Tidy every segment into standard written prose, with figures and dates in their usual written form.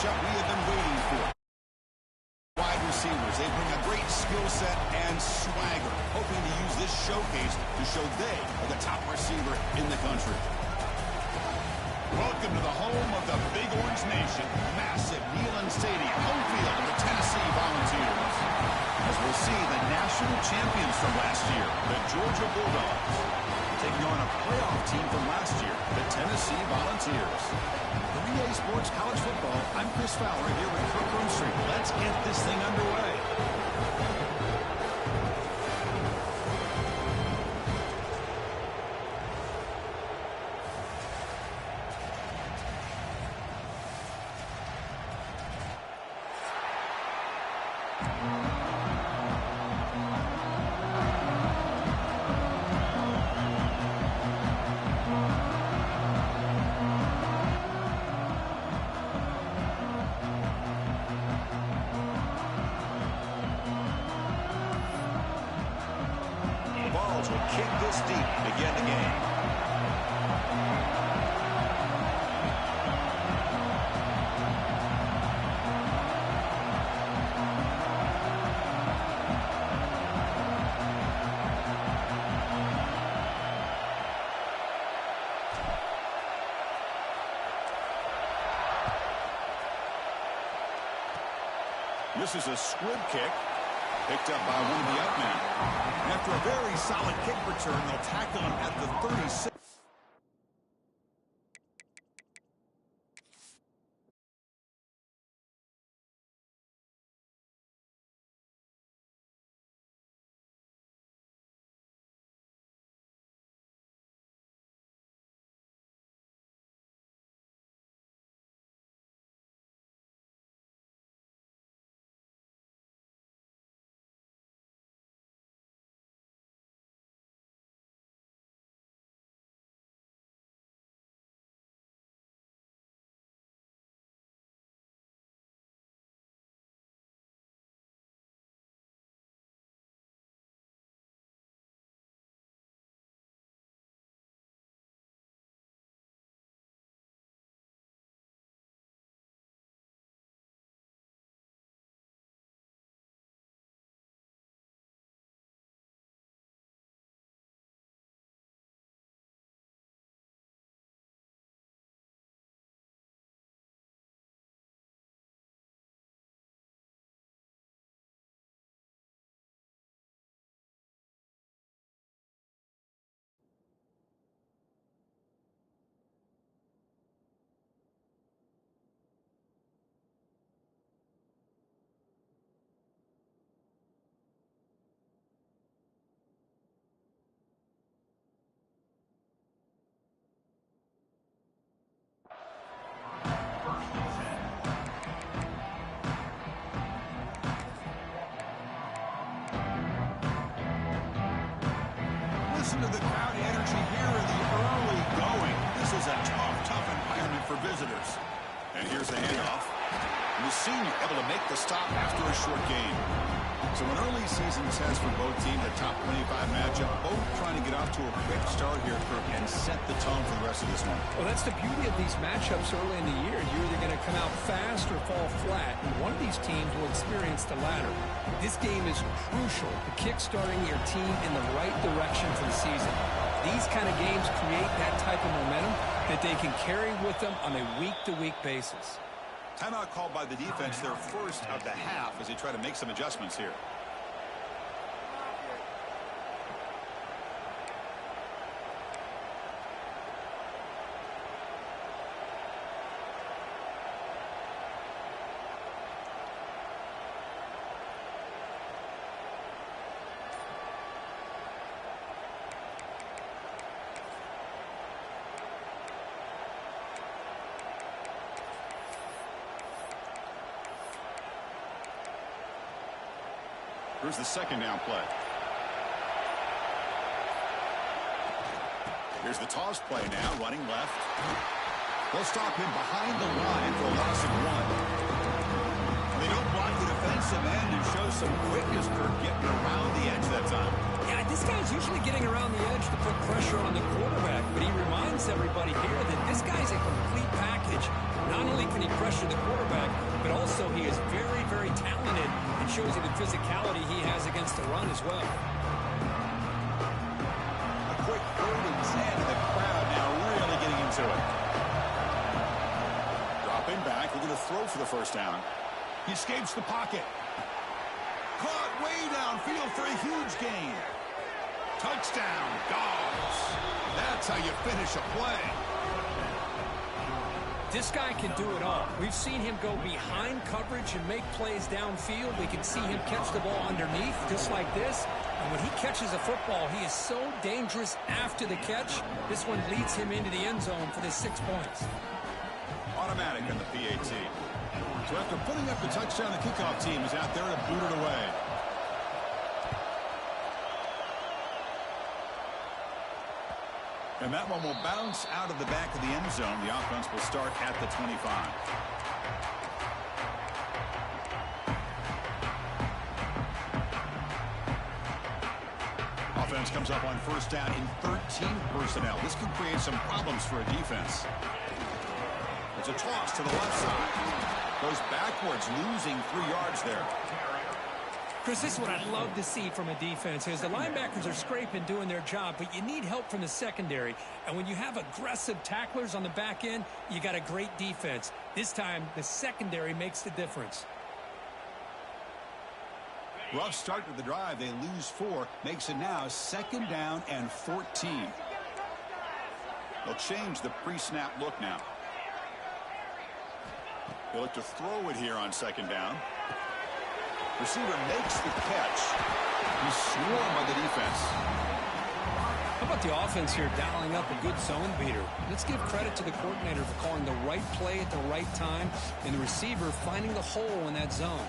matchup we have been waiting for. Wide receivers, they bring a great skill set and swagger, hoping to use this showcase to show they are the top receiver in the country. Welcome to the home of the Big Orange Nation, massive Neyland Stadium, home field of the Tennessee Volunteers. As we'll see, the national champions from last year, the Georgia Bulldogs, taking on a playoff team from last year, the Tennessee Volunteers. For EA Sports College Football, I'm Chris Fowler here with Kirk Rumstreet. Let's get this thing underway. Will kick this deep to begin the game. This is a squib kick. Picked up by one of the up men. After a very solid kick return, they'll tack on at the 36. Listen to the crowd energy here in the early going. This is a tough environment for visitors. And here's the handoff. And the senior able to make the stop after a short gain. So an early season test for both teams, a top 25 matchup, both trying to get off to a quick start here, Kirk, and set the tone for the rest of this one. Well, that's the beauty of these matchups early in the year. You're either going to come out fast or fall flat, and one of these teams will experience the latter. This game is crucial to kick-starting your team in the right direction for the season. These kind of games create that type of momentum that they can carry with them on a week-to-week basis. Timeout called by the defense, their first of the half, as they try to make some adjustments here. Here's the second down play. Here's the toss play now, running left. They'll stop him behind the line for a loss of 1. They don't block the defensive end and show some quickness, Kirk, getting around the edge that time. Yeah, I This guy's usually getting around the edge to put pressure on the quarterback, but he reminds everybody here that this guy's a complete package. Not only can he pressure the quarterback, but also he is very, very talented and shows you the physicality he has against the run as well. A quick 3rd and 10, and the crowd now really getting into it. Dropping back, looking to throw for the first down. He escapes the pocket. Caught way downfield for a huge gain. Touchdown, Dogs. That's how you finish a play. This guy can do it all. We've seen him go behind coverage and make plays downfield. We can see him catch the ball underneath just like this. And when he catches a football, he is so dangerous after the catch. This one leads him into the end zone for the 6 points. Automatic on the PAT. So after putting up the touchdown, the kickoff team is out there to boot it away. And that one will bounce out of the back of the end zone. The offense will start at the 25. Offense comes up on first down in 13 personnel. This can create some problems for a defense. It's a toss to the left side. Goes backwards, losing 3 yards there. Chris, this is what I'd love to see from a defense is the linebackers are scraping, doing their job, but you need help from the secondary. And when you have aggressive tacklers on the back end, you got a great defense. This time, the secondary makes the difference. Rough start to the drive. They lose 4. Makes it now 2nd down and 14. They'll change the pre-snap look now. They look to throw it here on 2nd down. Receiver makes the catch. He's swarmed by the defense. How about the offense here dialing up a good zone beater? Let's give credit to the coordinator for calling the right play at the right time and the receiver finding the hole in that zone.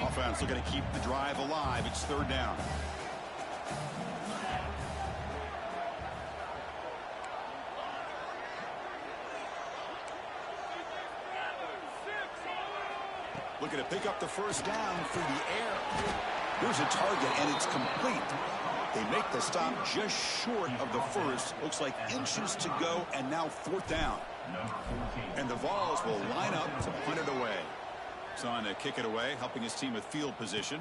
Offense looking to keep the drive alive. It's 3rd down. Looking to pick up the first down through the air. Here's a target, and it's complete. They make the stop just short of the first. Looks like inches to go, and now 4th down. And the Vols will line up to punt it away. He's on to kick it away, helping his team with field position.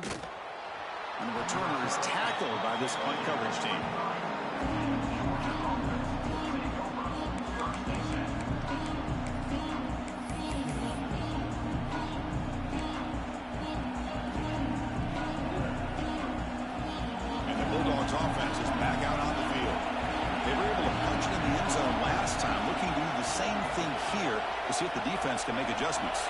And the returner is tackled by this punt coverage team. Offense is back out on the field. They were able to punch it in the end zone last time, looking to do the same thing here to see if the defense can make adjustments.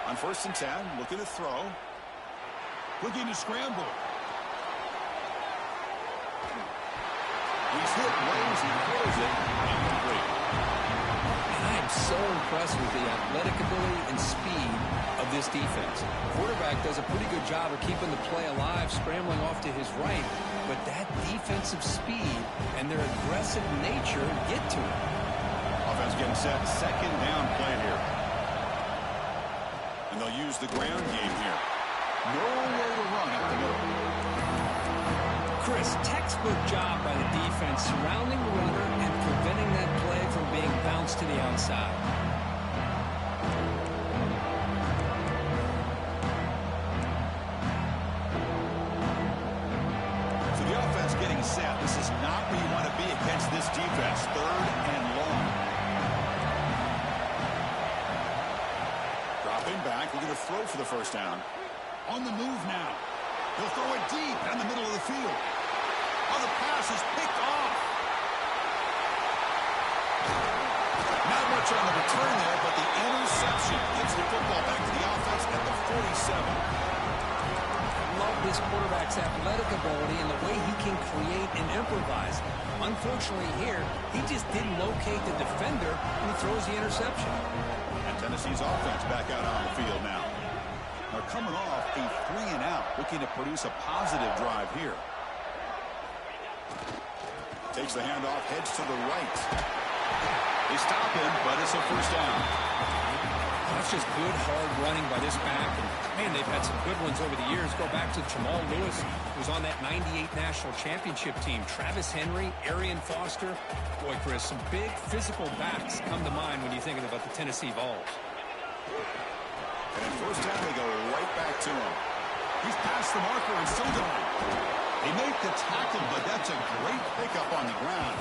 On 1st and 10, looking to throw. Looking to scramble. He's hit, runs, and throws it. Incomplete. So impressed with the athletic ability and speed of this defense. The quarterback does a pretty good job of keeping the play alive, scrambling off to his right, but that defensive speed and their aggressive nature get to him. Offense getting set, 2nd down play here. And they'll use the ground game here. Nowhere to run up the middle. Chris, textbook job by the defense surrounding the runner and preventing that play from being bounced to the outside. So the offense getting set. This is not where you want to be against this defense. 3rd and long. Dropping back, looking to throw for the first down. On the move now. He'll throw it deep down the middle of the field. Oh, the pass is picked off. Not much on the return there, but the interception gets the football back to the offense at the 47. Love this quarterback's athletic ability and the way he can create and improvise. Unfortunately here, he just didn't locate the defender and he throws the interception. And Tennessee's offense back out on the field now. They're coming off a 3-and-out, looking to produce a positive drive here. Takes the handoff, heads to the right. They stop him, but it's a first down. That's just good, hard running by this back. And, man, they've had some good ones over the years. Go back to Jamal Lewis, who was on that 98 National Championship team. Travis Henry, Arian Foster. Boy, Chris, some big physical backs come to mind when you're thinking about the Tennessee Vols. And at first down, they go right back to him. He's past the marker and still going. They make the tackle, but that's a great pickup on the ground.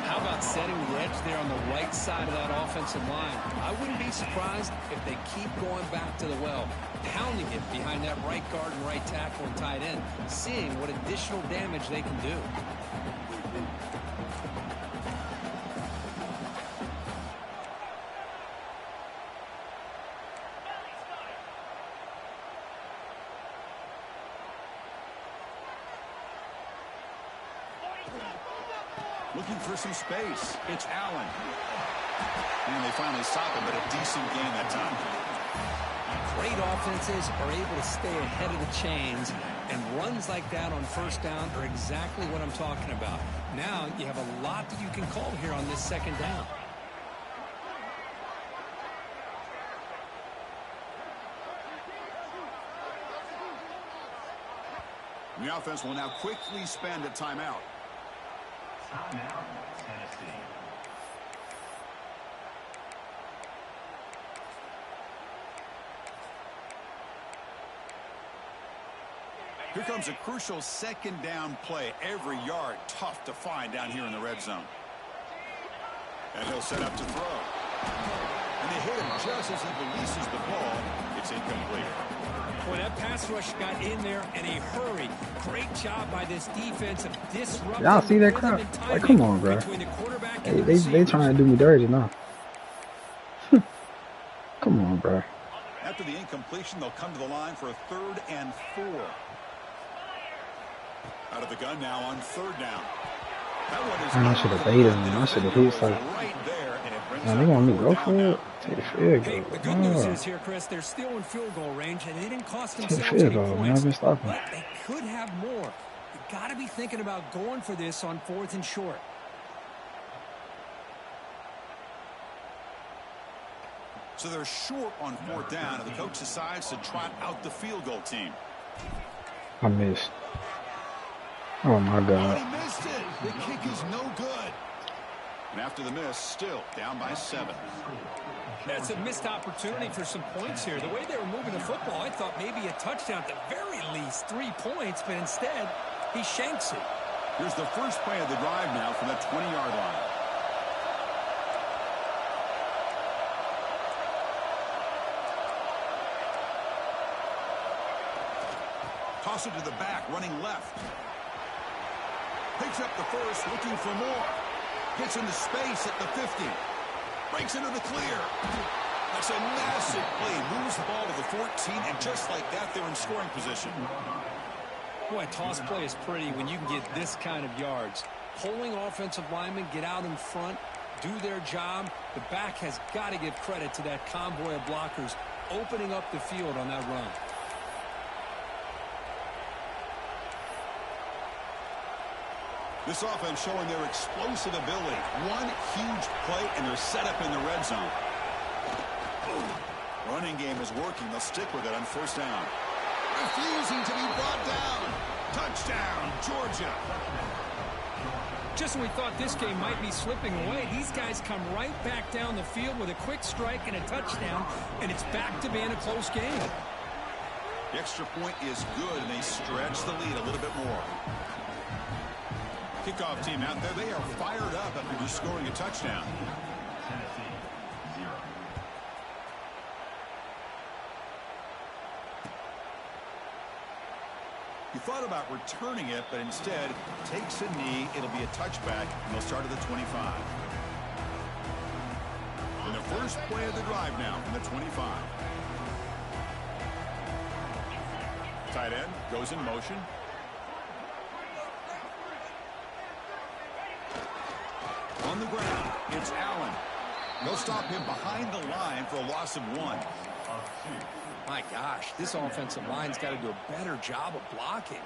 How about setting the edge there on the right side of that offensive line? I wouldn't be surprised if they keep going back to the well, pounding it behind that right guard and right tackle and tight end, seeing what additional damage they can do. Looking for some space. It's Allen. And they finally stop him, but a decent gain that time. Great offenses are able to stay ahead of the chains, and runs like that on first down are exactly what I'm talking about. Now you have a lot that you can call here on this second down. The offense will now quickly spend a timeout. Timeout, Tennessee. Here comes a crucial second down play. Every yard tough to find down here in the red zone. And he'll set up to throw. And they hit him just as he releases the ball. It's incomplete. Boy, that pass rush got in there in a hurry. Great job by this defense of disrupting. Y'all see that crap? Like, come on, bro. Hey, they trying to do me dirty now. Come on, bro. After the incompletion, they'll come to the line for a 3rd and 4. Out of the gun now on 3rd down. That one is I should have baited him. I should have hit something. Right there, and it brings They want me to go for it? Take the field Hey, goal. the good news is here, Chris, they're still in field goal range, and they didn't cost Take themselves the any field goal, man. points. I've been stopping. But they could have more. You got to be thinking about going for this on 4th and short. So they're short on 4th down, and the coach decides to trot out the field goal team. I missed. Oh, my Oh, God. he missed it. The kick is no good. And after the miss, still down by 7. That's a missed opportunity for some points here. The way they were moving the football, I thought maybe a touchdown at the very least, 3 points, but instead, he shanks it. Here's the first play of the drive now from the 20-yard line. Toss it to the back, running left. Picks up the first, looking for more. Gets into space at the 50. Breaks into the clear. That's a massive play. Moves the ball to the 14, and just like that, they're in scoring position. Boy, toss play is pretty when you can get this kind of yards. Pulling offensive linemen, get out in front, do their job. The back has got to give credit to that convoy of blockers opening up the field on that run. This offense showing their explosive ability. One huge play, and they're set up in the red zone. Running game is working. They'll stick with it on 1st down. Refusing to be brought down. Touchdown, Georgia. Just when we thought this game might be slipping away, these guys come right back down the field with a quick strike and a touchdown, and it's back to being a close game. The extra point is good, and they stretch the lead a little bit more. Kickoff team out there, they are fired up after just scoring a touchdown. Tennessee, 0. He thought about returning it, but instead takes a knee. It'll be a touchback, and they'll start at the 25. And the first play of the drive now from the 25. Tight end goes in motion. On the ground, it's Allen. They'll stop him behind the line for a loss of 1. My gosh, this offensive line's got to do a better job of blocking.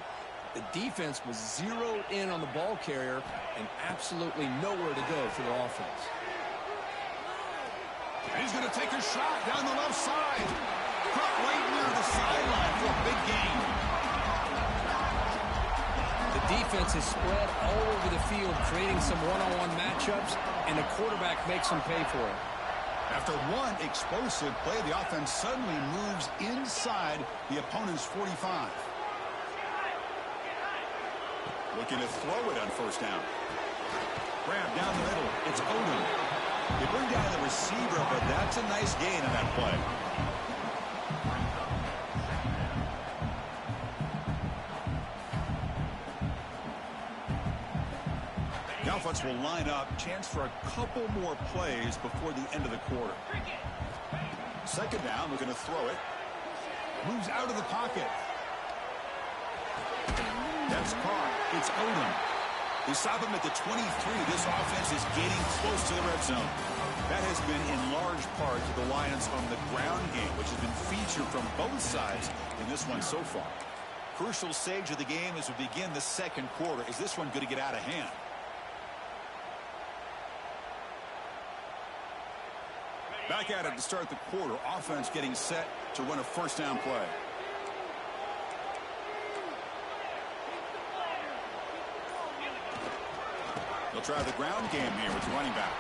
The defense was zeroed in on the ball carrier and absolutely nowhere to go for the offense. He's going to take a shot down the left side. Caught right near the sideline for a big gain. The defense is spread all over the field, creating some one-on-one matchups, and the quarterback makes them pay for it. After one explosive play, the offense suddenly moves inside the opponent's 45. Looking to throw it on first down. Grab down the middle. It's Odom. They bring down the receiver, but that's a nice gain on that play. The offense will line up. Chance for a couple more plays before the end of the quarter. Second down, looking to throw it. Moves out of the pocket. That's caught. It's Odom. They stop him at the 23. This offense is getting close to the red zone. That has been in large part to the Lions on the ground game, which has been featured from both sides in this one so far. Crucial stage of the game as we begin the second quarter. Is this one going to get out of hand? Back at it to start the quarter. Offense getting set to run a first down play. They'll try the ground game here with the running back.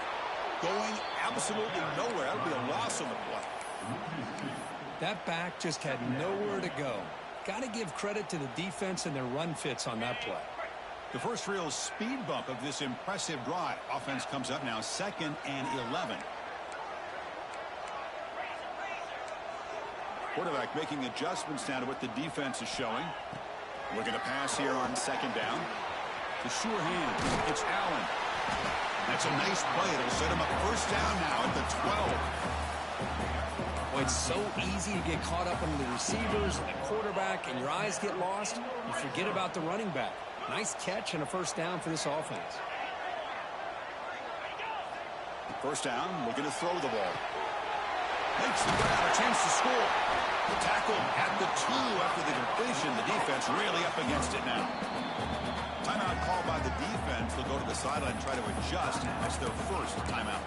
Going absolutely nowhere. That'll be a loss on the play. That back just had nowhere to go. Got to give credit to the defense and their run fits on that play. The first real speed bump of this impressive drive. Offense comes up now 2nd and 11. Quarterback making adjustments now to what the defense is showing. Looking to pass here on second down. The sure hand. It's Allen. That's a nice play. It'll set him up first down now at the 12. Well, it's so easy to get caught up on the receivers and the quarterback, and your eyes get lost. You forget about the running back. Nice catch and a first down for this offense. First down, looking to throw the ball. Makes the grab, a chance to score. The tackle at the 2 after the completion. The defense really up against it now. Timeout called by the defense. They'll go to the sideline and try to adjust. That's their first timeout.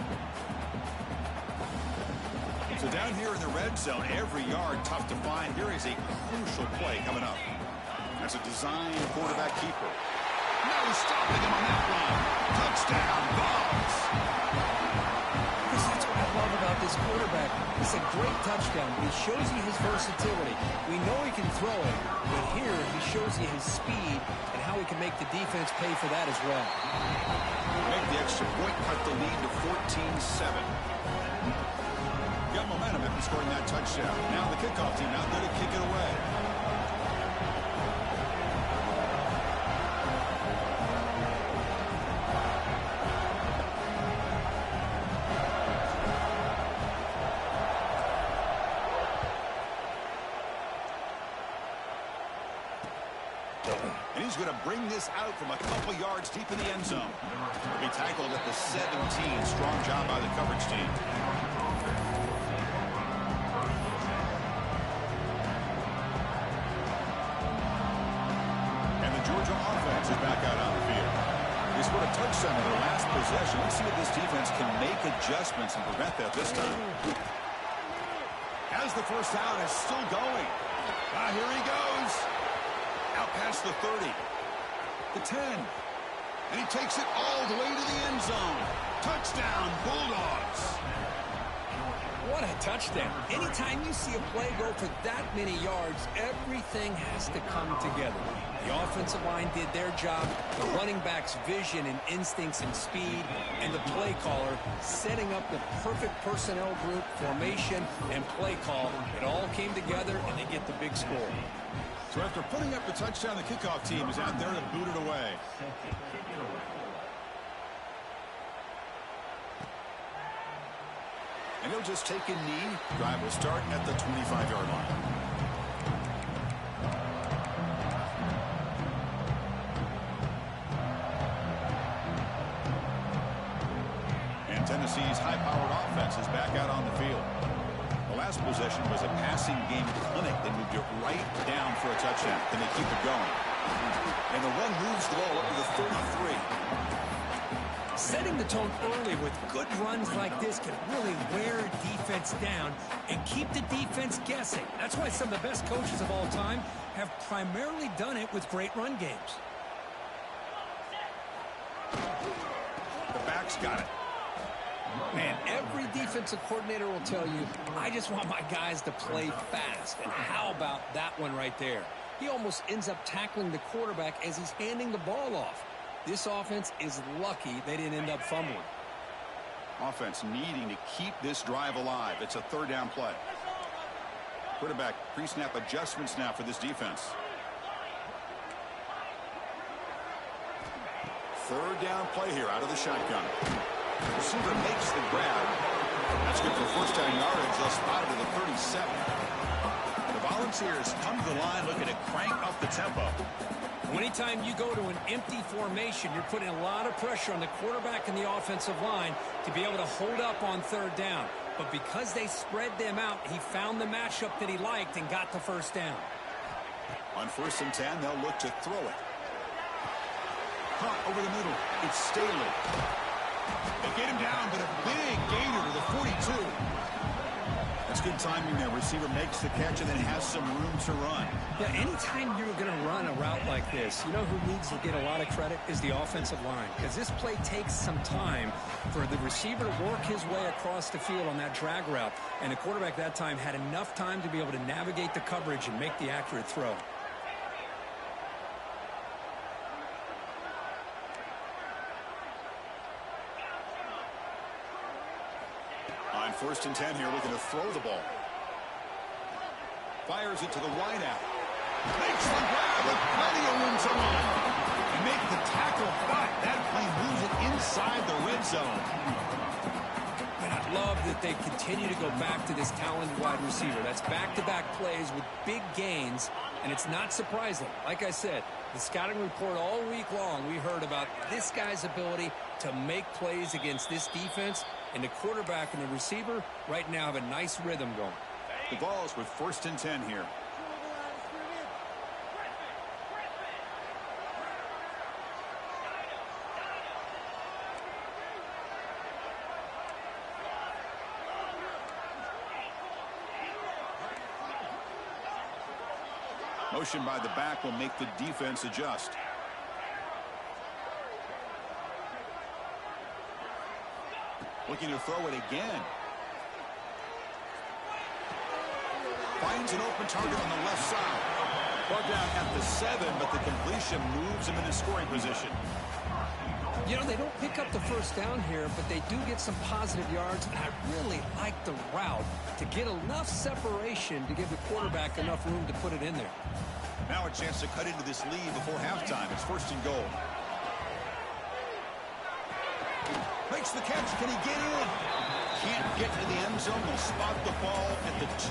So down here in the red zone, every yard tough to find. Here is a crucial play coming up. That's a design quarterback keeper. No stopping him on that one. Touchdown, Bugs. That's what I love about this quarterback. It's a great touchdown. He shows you his versatility. We know he can throw it, but here he shows you his speed and how he can make the defense pay for that as well. Make the extra point, cut the lead to 14-7. Got momentum after scoring that touchdown. Now the kickoff team out there to kick it away. And he's going to bring this out from a couple yards deep in the end zone. He tackled at the 17. Strong job by the coverage team. And the Georgia offense is back out on the field. They scored a touchdown in their last possession. Let's see if this defense can make adjustments and prevent that this time. As the first down is still going. Here he goes. Out past the 30, the 10, and he takes it all the way to the end zone. Touchdown, Bulldogs. What a touchdown. Anytime you see a play go for that many yards, everything has to come together. The offensive line did their job, the running back's vision and instincts and speed, and the play caller setting up the perfect personnel group, formation, and play call. It all came together, and they get the big score. So after putting up the touchdown, the kickoff team is out there to boot it away. And he'll just take a knee. Drive will start at the 25-yard line. And Tennessee's high-powered offense is back out on the field. The last possession was a passing game clinic. They moved it right down for a touchdown. Can they keep it going? And the run moves the ball up to the 33. Setting the tone early with good runs like this can really wear a defense down and keep the defense guessing. That's why some of the best coaches of all time have primarily done it with great run games. The back's got it. Man, every defensive coordinator will tell you, I just want my guys to play fast. And how about that one right there? He almost ends up tackling the quarterback as he's handing the ball off. This offense is lucky they didn't end up fumbling. Offense needing to keep this drive alive. It's a third down play. Quarterback pre-snap adjustments now for this defense. Third down play here out of the shotgun. Receiver makes the grab. That's good for first down yardage. They'll spot it at the 37. The Volunteers come to the line looking to crank up the tempo. Anytime you go to an empty formation, you're putting a lot of pressure on the quarterback and the offensive line to be able to hold up on third down. But because they spread them out, he found the matchup that he liked and got the first down. On 1st and 10, they'll look to throw it. Caught over the middle. It's Staley. They get him down, but a big gainer to the 42. That's good timing there. Receiver makes the catch and then has some room to run. Yeah, anytime you're going to run a route like this, you know who needs to get a lot of credit is the offensive line. Because this play takes some time for the receiver to work his way across the field on that drag route. And the quarterback that time had enough time to be able to navigate the coverage and make the accurate throw. On 1st and 10 here, looking to throw the ball. Fires it to the wideout. Makes the grab with plenty of room to run. And make the tackle, but that play moves it inside the red zone. And I love that they continue to go back to this talented wide receiver. That's back-to-back plays with big gains, and it's not surprising. Like I said, the scouting report all week long, we heard about this guy's ability to make plays against this defense, and the quarterback and the receiver right now have a nice rhythm going. The ball's with 1st and 10 here. Motion by the back will make the defense adjust. Looking to throw it again. Finds an open target on the left side. Brought down at the 7, but the completion moves him into scoring position. You know, they don't pick up the first down here, but they do get some positive yards, and I really like the route to get enough separation to give the quarterback enough room to put it in there. Now a chance to cut into this lead before halftime. It's 1st and goal. Makes the catch. Can he get in? Can't get to the end zone. They'll spot the ball at the 2.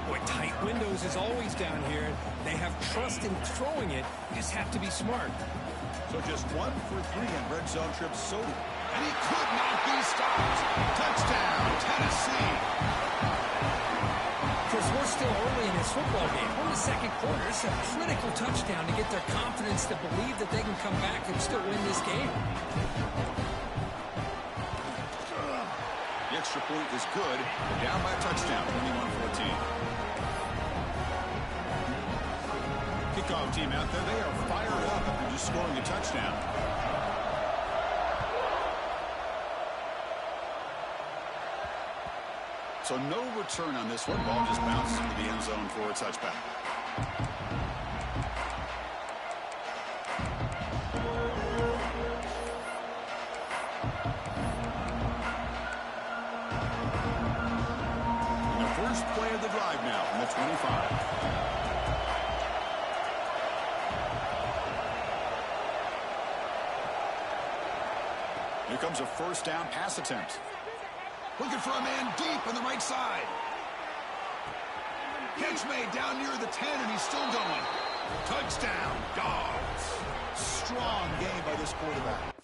Boy, tight windows is always down here. They have trust in throwing it. You just have to be smart. So just 1 for 3 in red zone trips so. And he could not be stopped. Touchdown, Tennessee. Chris, we're still early in this football game. We're in the second quarter. It's a critical touchdown to get their confidence to believe that they can come back and still win this game. The extra point is good. They're down by a touchdown, 21-14. Kickoff team out there, they are fired up after just scoring a touchdown. So no return on this one. Ball just bounces into the end zone for a touchback. And the first play of the drive now from the 25. Here comes a first down pass attempt. Looking for a man deep on the right side. Catch made down near the 10, and he's still going. Touchdown, Dogs. Strong game by this quarterback.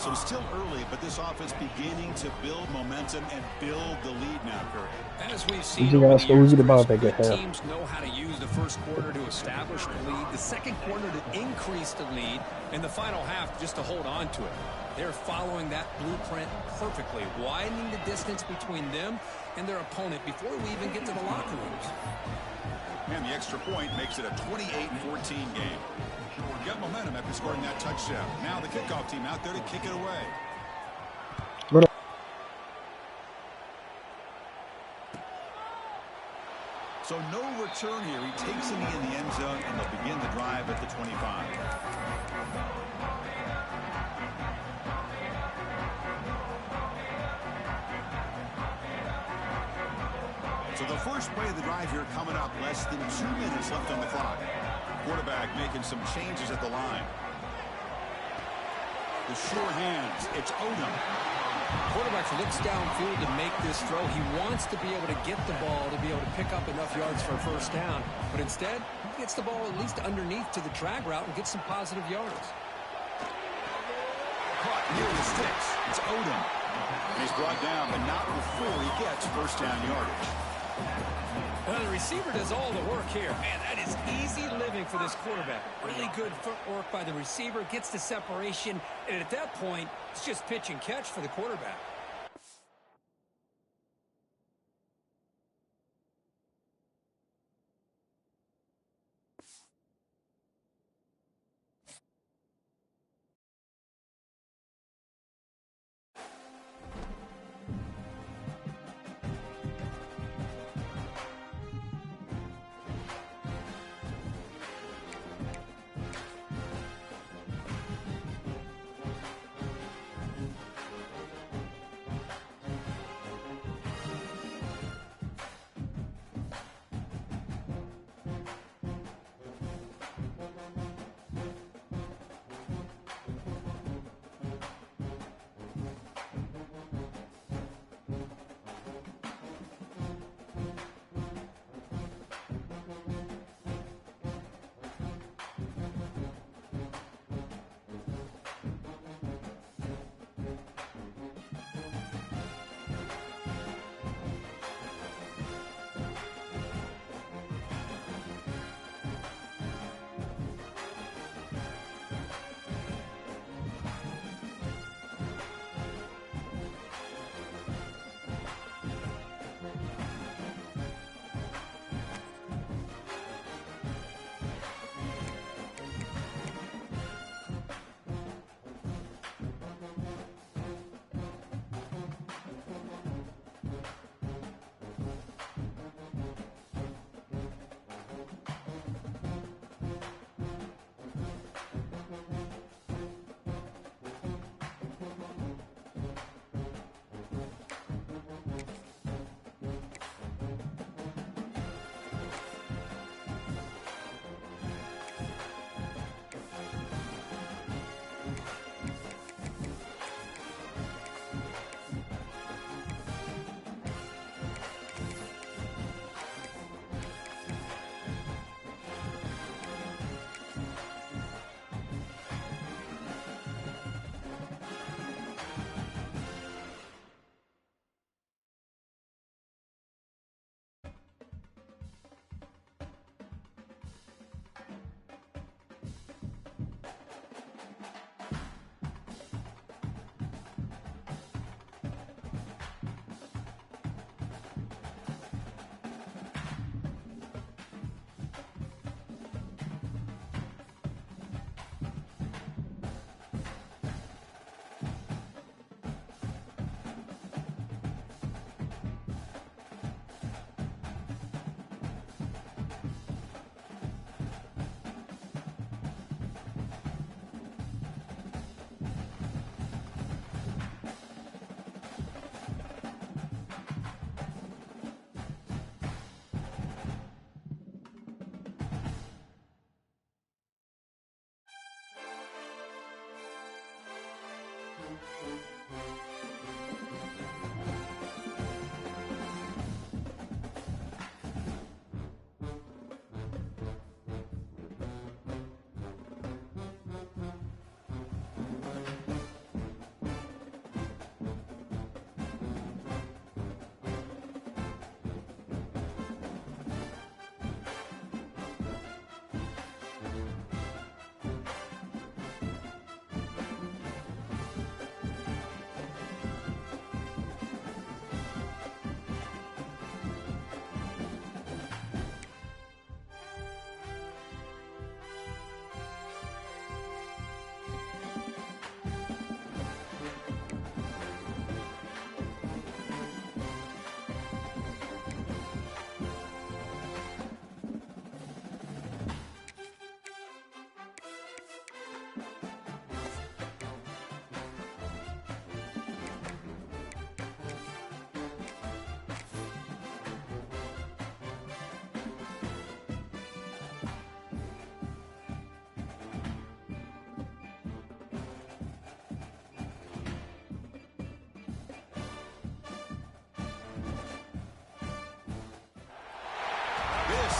So still early, but this offense beginning to build momentum and build the lead now, Curry. As we've You seen just over gotta the squeeze years, it about Chris, that good good hair. teams know how to use the first quarter to establish the lead, the second quarter to increase the lead, and the final half just to hold on to it. They're following that blueprint perfectly, widening the distance between them and their opponent before we even get to the locker rooms. And the extra point makes it a 28-14 game. Got momentum after scoring that touchdown. Now the kickoff team out there to kick it away. So no return here. He takes it in the end zone, and they'll begin the drive at the 25. So the first play of the drive here coming up. Less than 2 minutes left on the clock. Quarterback making some changes at the line. The sure hands. It's Odom. Quarterback looks downfield to make this throw. He wants to be able to get the ball to be able to pick up enough yards for a first down. But instead, he gets the ball at least underneath to the drag route and gets some positive yards. Caught near the sticks. It's Odom. He's brought down, but not before he gets first down yardage. Well, the receiver does all the work here. Man, that is easy living for this quarterback. Really good footwork by the receiver, gets the separation, and at that point, it's just pitch and catch for the quarterback.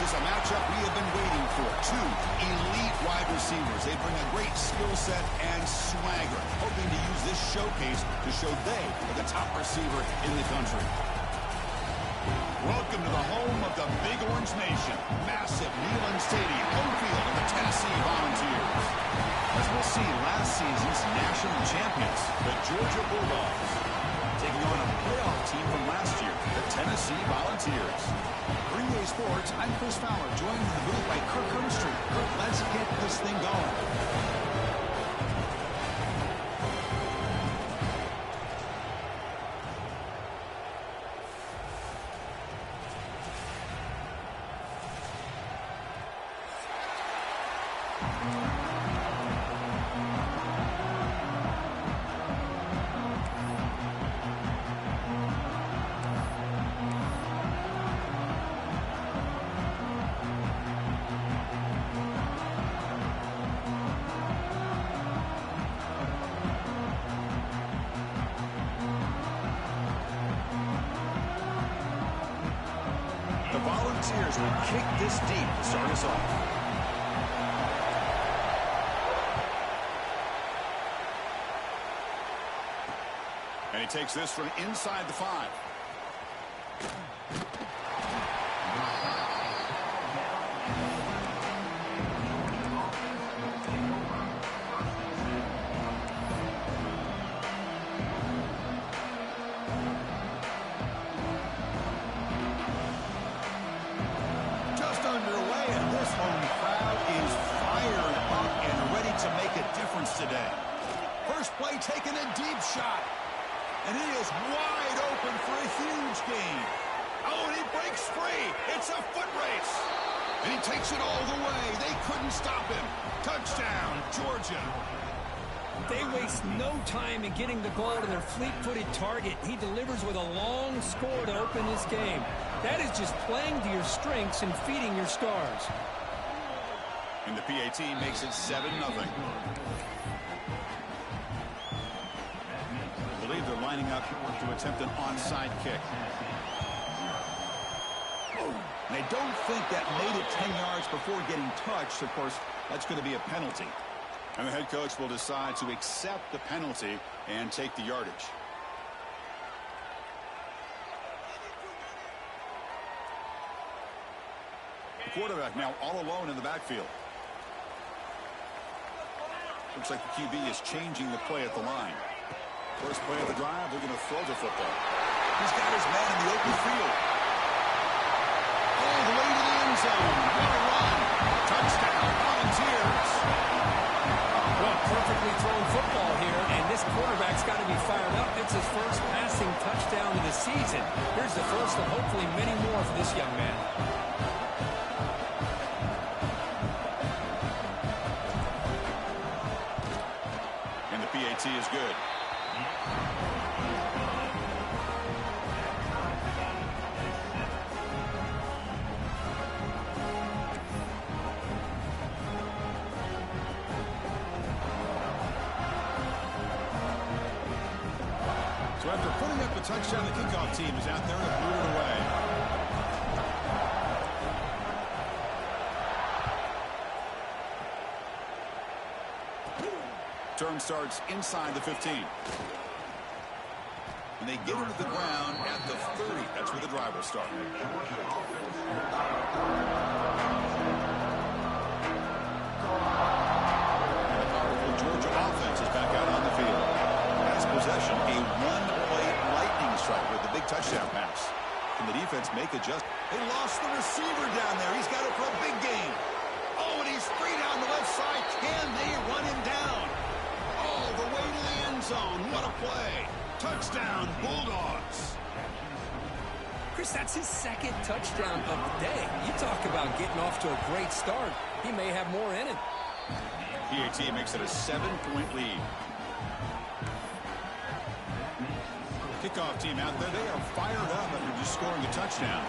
This is a matchup we have been waiting for. Two elite wide receivers. They bring a great skill set and swagger, hoping to use this showcase to show they are the top receiver in the country. Welcome to the home of the Big Orange Nation. Massive Neyland Stadium, home field of the Tennessee Volunteers. As we'll see, last season's national champions, the Georgia Bulldogs, taking on a playoff team from last year, the Tennessee Volunteers. For EA Sports, I'm Chris Fowler, joined in the booth by Kirk Herbstreit. Kirk, let's get this thing going. The Volunteers will kick this deep to start us off. And he takes this from inside the 5. Today. First play taking a deep shot. And he is wide open for a huge gain. Oh, and he breaks free. It's a foot race. And he takes it all the way. They couldn't stop him. Touchdown, Georgia. They waste no time in getting the ball to their fleet-footed target. He delivers with a long score to open this game. That is just playing to your strengths and feeding your stars. And the PAT makes it 7-0. I believe they're lining up to attempt an onside kick. And they don't think that made it 10 yards before getting touched. Of course, that's going to be a penalty. And the head coach will decide to accept the penalty and take the yardage. The quarterback now all alone in the backfield. Looks like the QB is changing the play at the line. First play of the drive, they're going to throw the football. He's got his man in the open field. All the way to the end zone. What a run. Touchdown, Volunteers. Well, perfectly thrown football here, and this quarterback's got to be fired up. It's his first passing touchdown of the season. Here's the first of hopefully many more for this young man. And the PAT is good. So after putting up a touchdown, the kickoff team is out there to boot it away. Turn starts inside the 15. And they get into the ground at the 30. That's where the drive will start. The powerful Georgia offense is back out on the field. Has possession, a one-play lightning strike with the big touchdown pass. Can the defense make adjustments? They lost the receiver down there. He's got it for a big gain. Oh, and he's free down the left side. Can they run him down? All the way to the end zone. What a play. Touchdown, Bulldogs. Chris, that's his second touchdown of the day. You talk about getting off to a great start. He may have more in him. PAT makes it a 7-point lead. Kickoff team out there, they are fired up after just scoring a touchdown.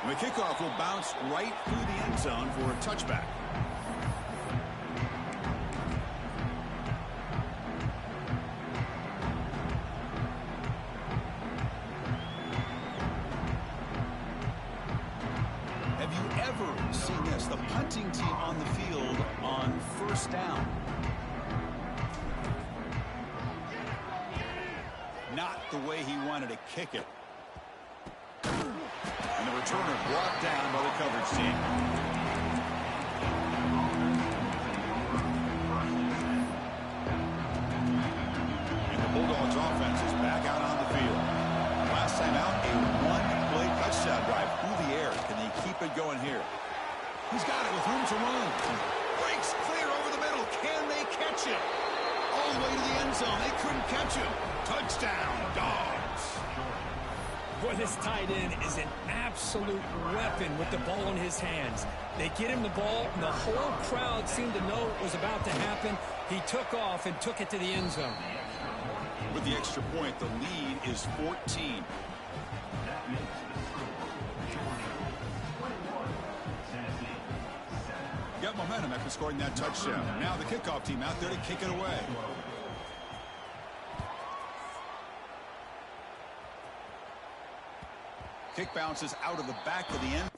And the kickoff will bounce right through the end zone for a touchback. Have you ever seen this? The punting team on the field on first down. Not the way he wanted to kick it. And the returner brought down by the coverage team. And the Bulldogs offense is back out on the field. Last time out, a one-play touchdown drive through the air. Can they keep it going here? He's got it with room to run. Breaks clear over the middle. Can they catch it? All the way to the end zone. They couldn't catch him. Touchdown, Dogs. Boy, this tight end is an absolute weapon with the ball in his hands. They get him the ball, and the whole crowd seemed to know what was about to happen. He took off and took it to the end zone. With the extra point, the lead is 14. That makes the score 21, Tennessee 7. Got momentum after scoring that touchdown. Now the kickoff team out there to kick it away. Kick bounces out of the back of the end.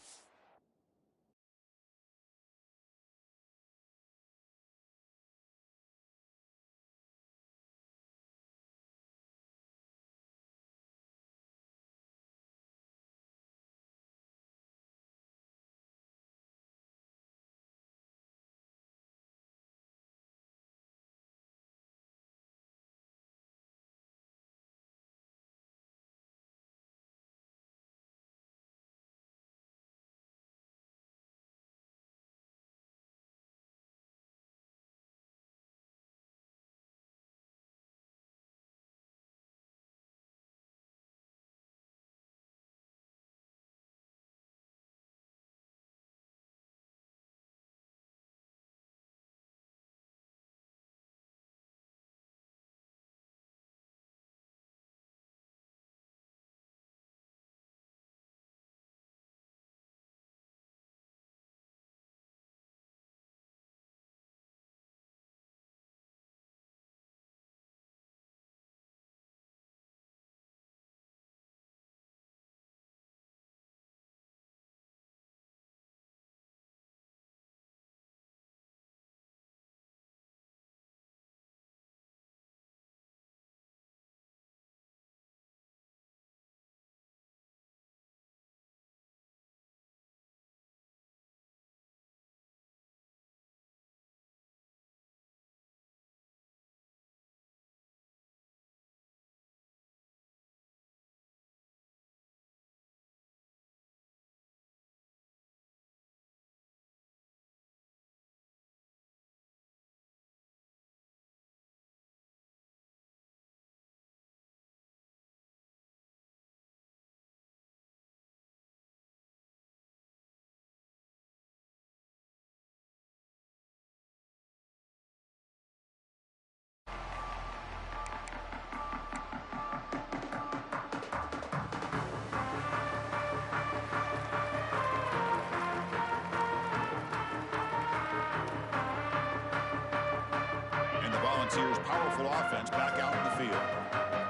Volunteers' powerful offense back out in the field.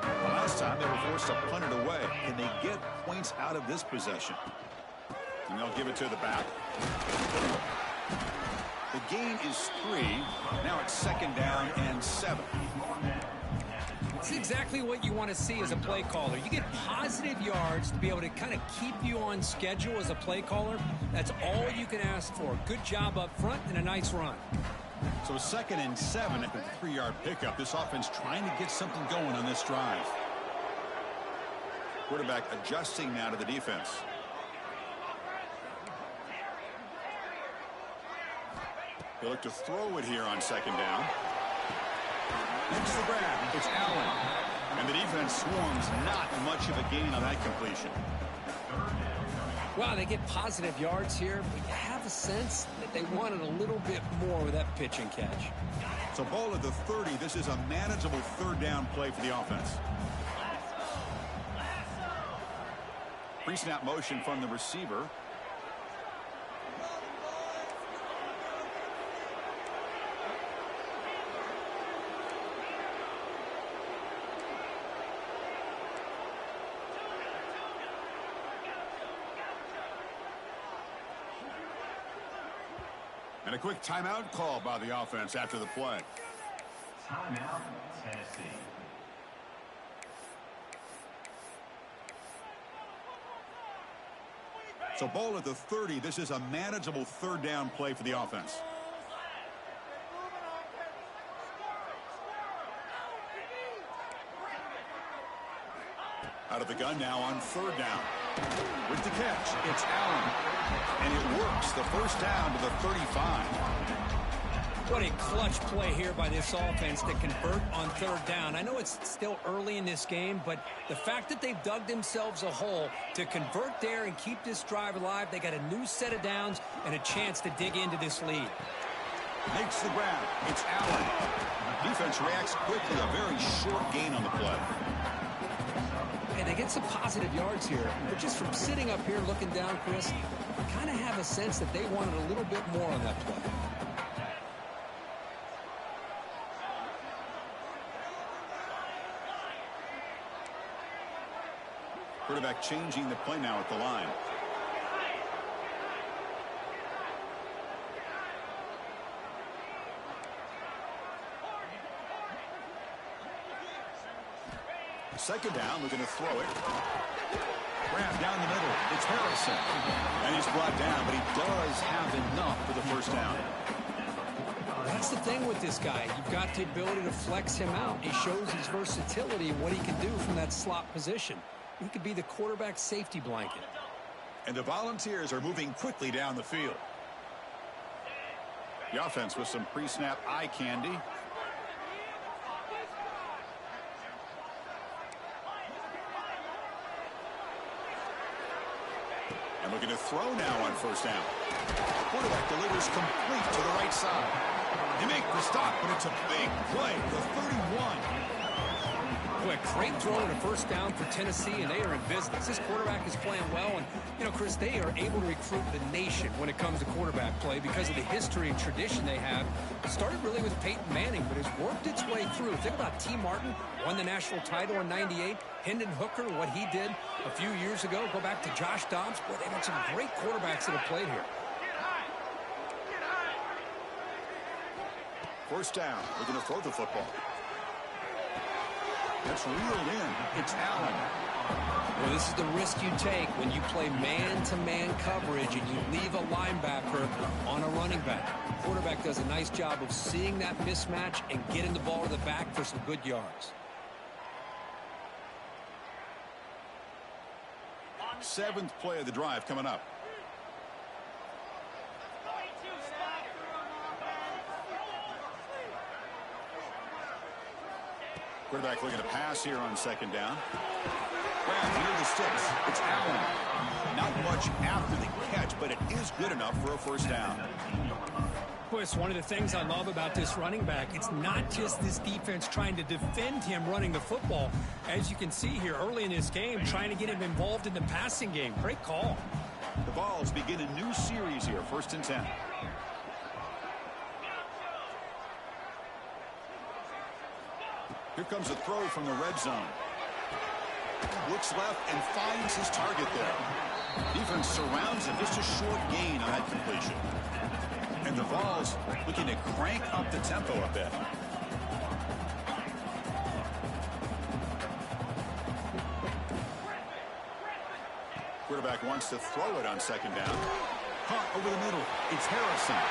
The last time they were forced to punt it away. Can they get points out of this possession? And they'll give it to the back. The gain is 3. Now it's 2nd down and 7. It's exactly what you want to see as a play caller. You get positive yards to be able to kind of keep you on schedule as a play caller. That's all you can ask for. Good job up front and a nice run. So 2nd and 7 after the 3-yard pickup. This offense trying to get something going on this drive. Quarterback adjusting now to the defense. They look to throw it here on 2nd down. Next to grab, it's Allen. And the defense swarms, not much of a gain on that completion. Wow, they get positive yards here, but you have a sense that they wanted a little bit more with that pitch and catch. So ball at the 30. This is a manageable 3rd down play for the offense. Pre-snap motion from the receiver. And a quick timeout call by the offense after the play. Timeout, Tennessee. So ball at the 30. This is a manageable third down play for the offense. Out of the gun now on third down. With the catch, it's Allen. And it works. The first down to the 35. What a clutch play here by this offense to convert on third down. I know it's still early in this game, but the fact that they've dug themselves a hole to convert there and keep this drive alive, they got a new set of downs and a chance to dig into this lead. Makes the grab. It's Allen. Defense reacts quickly. A very short gain on the play. And they get some positive yards here. But just from sitting up here looking down, Chris, I kind of have a sense that they wanted a little bit more on that play. Quarterback changing the play now at the line. Second down, looking to throw it. Grab down the middle. It's Harrison. And he's brought down, but he does have enough for the first down. That's the thing with this guy. You've got the ability to flex him out. He shows his versatility and what he can do from that slot position. He could be the quarterback safety blanket. And the Volunteers are moving quickly down the field. The offense with some pre-snap eye candy. And looking to throw now on first down. Quarterback delivers complete to the right side. They make the stop, but it's a big play. The 31. Boy, great throw to first down for Tennessee, and they are in business. This quarterback is playing well, and, you know, Chris, they are able to recruit the nation when it comes to quarterback play because of the history and tradition they have. It started really with Peyton Manning, but has worked its way through. Think about T. Martin, won the national title in '98. Hendon Hooker, what he did a few years ago. Go back to Josh Dobbs. Boy, they've got some great quarterbacks that have played here. First down. Looking to throw the football. That's reeled in. It's Allen. Well, this is the risk you take when you play man-to-man coverage and you leave a linebacker on a running back. The quarterback does a nice job of seeing that mismatch and getting the ball to the back for some good yards. Seventh play of the drive coming up. Quarterback looking to pass here on second down. Grab near the sticks. It's Allen. Not much after the catch, but it is good enough for a first down. Boy, it's one of the things I love about this running back. It's not just this defense trying to defend him running the football. As you can see here early in this game, trying to get him involved in the passing game. Great call. The Vols begin a new series here, 1st and 10. Here comes a throw from the red zone. Looks left and finds his target there. Defense surrounds him. Just a short gain on that completion. And the Vols looking to crank up the tempo a bit. Quarterback wants to throw it on second down. Caught over the middle. It's Harrison.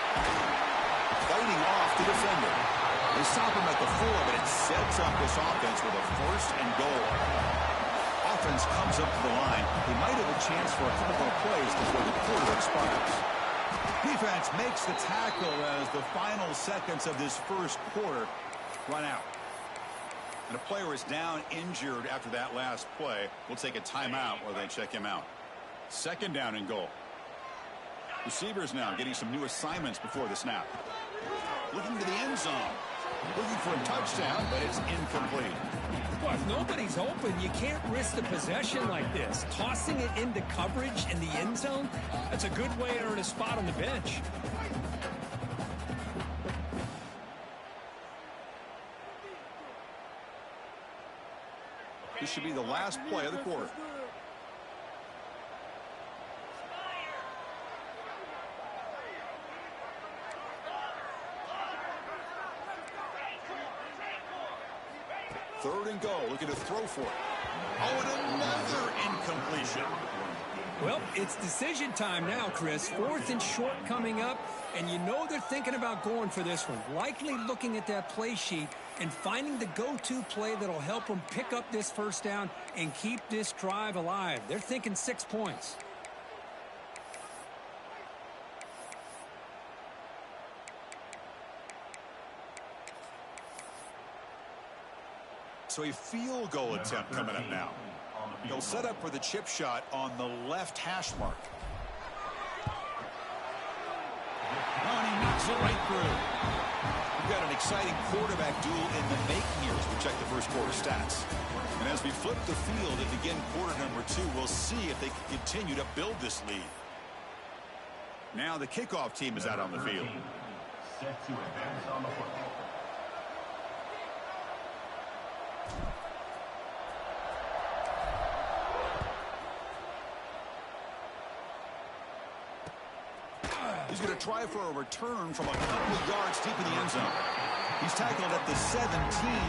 Fighting off the defender. They stop him at the 4, but it sets up this offense with a 1st and goal. Offense comes up to the line. They might have a chance for a couple more plays before the quarter expires. Defense makes the tackle as the final seconds of this first quarter run out. And a player is down injured after that last play. We'll take a timeout while they check him out. Second down and goal. Receivers now getting some new assignments before the snap. Looking to the end zone. Looking for a touchdown, but it's incomplete. Well, if nobody's open, you can't risk the possession like this. Tossing it into coverage in the end zone, that's a good way to earn a spot on the bench. This should be the last play of the quarter. 3rd and goal. Looking to throw for it. Oh, and another incompletion. Well, it's decision time now, Chris. 4th and short coming up, and you know they're thinking about going for this one. Likely looking at that play sheet and finding the go-to play that'll help them pick up this first down and keep this drive alive. They're thinking 6 points. So a field goal attempt coming up now. He'll set up for the chip shot on the left hash mark. Oh, and he knocks it right through. We've got an exciting quarterback duel in the making here as we check the first quarter stats. And as we flip the field and begin quarter number 2, we'll see if they can continue to build this lead. Now the kickoff team is out on the field. Set to advance on the football. He's going to try for a return from a couple of yards deep in the end zone. He's tackled at the 17,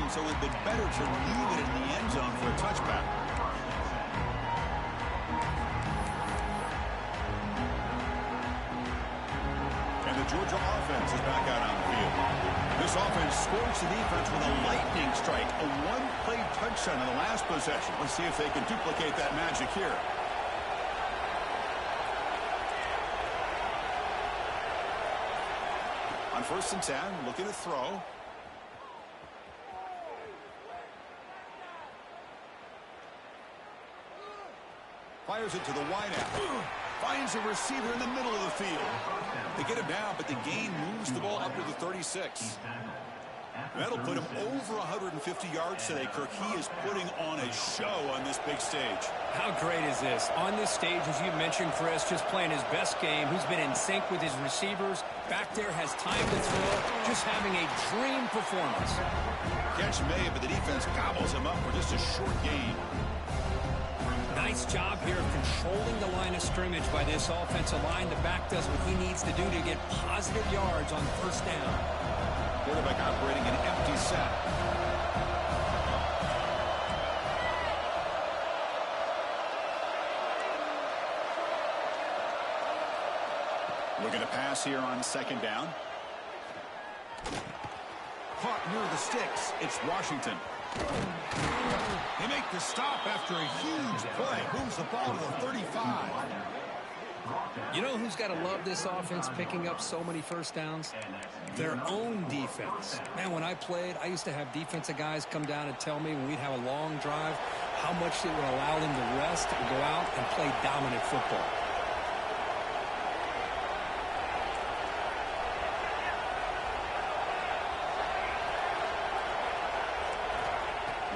so it would be better to leave it in the end zone for a touchback. And the Georgia offense is back out on the field. This offense scores the defense with a lightning strike, a one-play touchdown in the last possession. Let's see if they can duplicate that magic here. On 1st and 10, looking to throw. Fires it to the wideout. Finds a receiver in the middle of the field. They get him down, but the gain moves the ball up to the 36. That'll put him over 150 yards today, Kirk. He is putting on a show on this big stage. How great is this? On this stage, as you mentioned, Chris, just playing his best game. He's been in sync with his receivers. Back there, has time to throw. Just having a dream performance. Catch made, but the defense gobbles him up for just a short gain. Nice job here of controlling the line of scrimmage by this offensive line. The back does what he needs to do to get positive yards on 1st down. Quarterback operating an empty set. Looking to pass here on 2nd down. Caught near the sticks. It's Washington. They make the stop after a huge play. Moves the ball to the 35. You know who's got to love this offense picking up so many first downs? Their own defense. Man, when I played, I used to have defensive guys come down and tell me when we'd have a long drive how much it would allow them to rest and go out and play dominant football.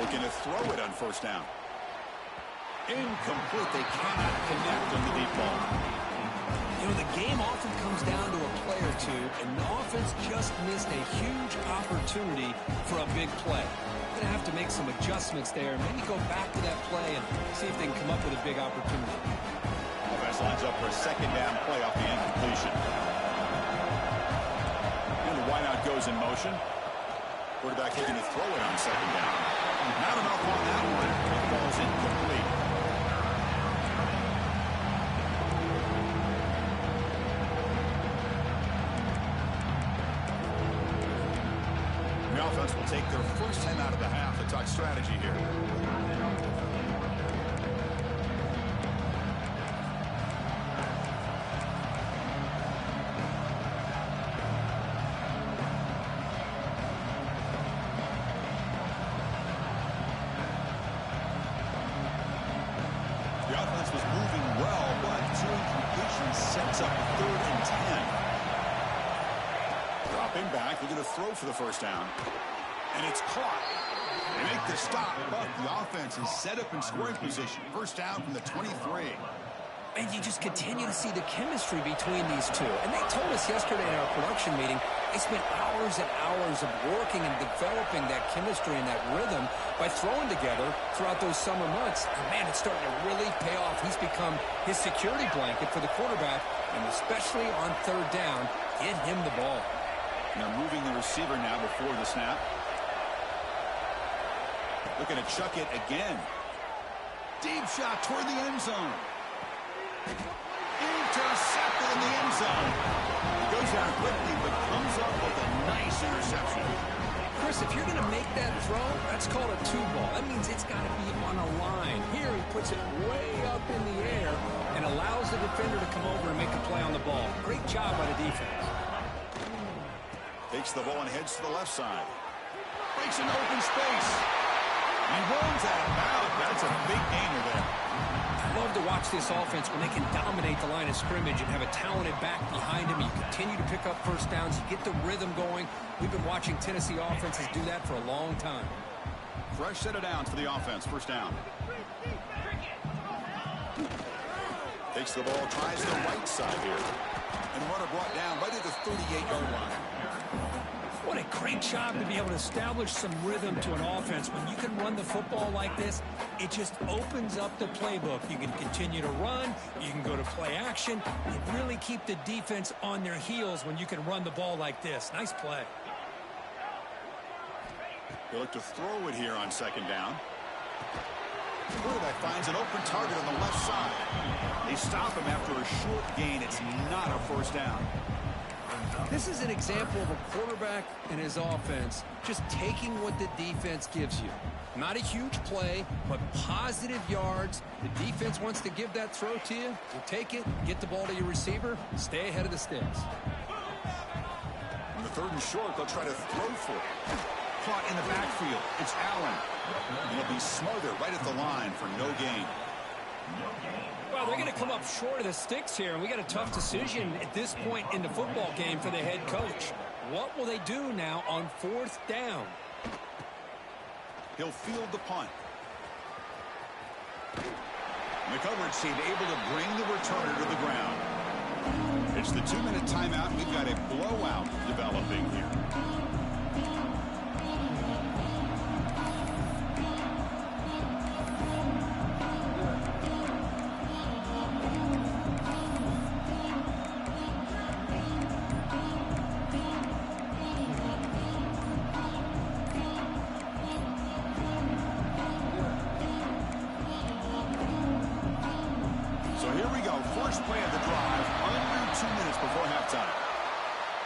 Looking to throw it on 1st down. Incomplete. They cannot connect on the deep ball. You know, the game often comes down to a play or two, and the offense just missed a huge opportunity for a big play. Going to have to make some adjustments there, maybe go back to that play and see if they can come up with a big opportunity. Offense lines up for a 2nd down play off the incompletion. And the wideout goes in motion. Quarterback looking to throw it on 2nd down. Not enough on that one. It falls incomplete. The offense will take their first time out of the half to talk strategy here. The offense was moving well, but 2 incompletions sets up 3rd and 10. Dropping back, looking to throw for the 1st down. And it's caught. They make the stop, but the offense is set up in scoring position. 1st down from the 23. And you just continue to see the chemistry between these two. And they told us yesterday in our production meeting, they spent hours and hours of working and developing that chemistry and that rhythm by throwing together throughout those summer months. And, man, it's starting to really pay off. He's become his security blanket for the quarterback, and especially on 3rd down, get him the ball. They're moving the receiver now before the snap. Looking to chuck it again. Deep shot toward the end zone. Intercepted in the end zone. He goes down quickly, but comes up with a nice interception. Chris, if you're going to make that throw, that's called a two-ball. That means it's got to be on a line. Here he puts it way up in the air and allows the defender to come over and make a play on the ball. Great job by the defense. Takes the ball and heads to the left side. Breaks into open space. He runs out of bounds. That's a big gainer there. I love to watch this offense when they can dominate the line of scrimmage and have a talented back behind him. You continue to pick up first downs. You get the rhythm going. We've been watching Tennessee offenses do that for a long time. Fresh set of downs for the offense. First down. Takes the ball, tries the right side here. And runner brought down right at the 38-yard line. What a great job to be able to establish some rhythm to an offense. When you can run the football like this, it just opens up the playbook. You can continue to run. You can go to play action. You really keep the defense on their heels when you can run the ball like this. Nice play. They look to throw it here on second down. The quarterback finds an open target on the left side. They stop him after a short gain. It's not a first down. This is an example of a quarterback and his offense just taking what the defense gives you. Not a huge play, but positive yards. The defense wants to give that throw to you. You take it, get the ball to your receiver, stay ahead of the sticks. On the third and short, they'll try to throw for it. Caught in the backfield. It's Allen. And he'll be smothered right at the line for no gain. Well, they're going to come up short of the sticks here, and we got a tough decision at this point in the football game for the head coach. What will they do now on fourth down? He'll field the punt. And the coverage team able to bring the returner to the ground. It's the 2-minute timeout. We've got a blowout developing here.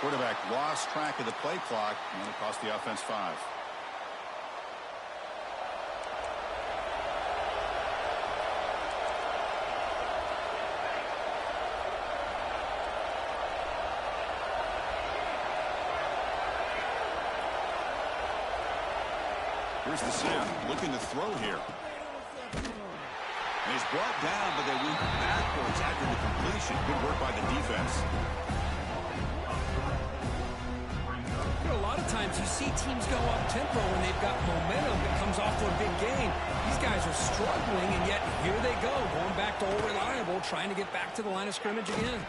Quarterback lost track of the play clock, and it cost the offense 5. Here's the snap, looking to throw here. And he's brought down, but they went backwards after the completion. Good work by the defense. A lot of times you see teams go up tempo when they've got momentum that comes off for a big gain. These guys are struggling, and yet here they go, going back to old reliable, trying to get back to the line of scrimmage again.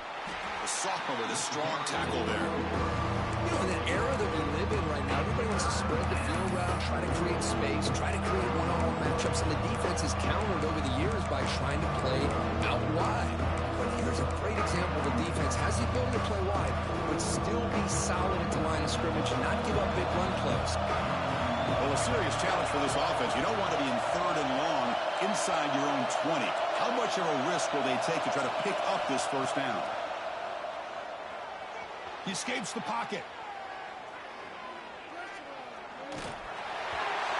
The sophomore with a strong tackle there. You know, in that era that we live in right now, everybody wants to spread the field around, try to create space, try to create one-on-one matchups, and the defense has countered over the years by trying to play out wide. But here's a great example. The defense has the ability to play wide, but still be solid at the line of scrimmage and not give up big run plays. Well, a serious challenge for this offense. You don't want to be in third and long inside your own 20. How much of a risk will they take to try to pick up this first down? He escapes the pocket.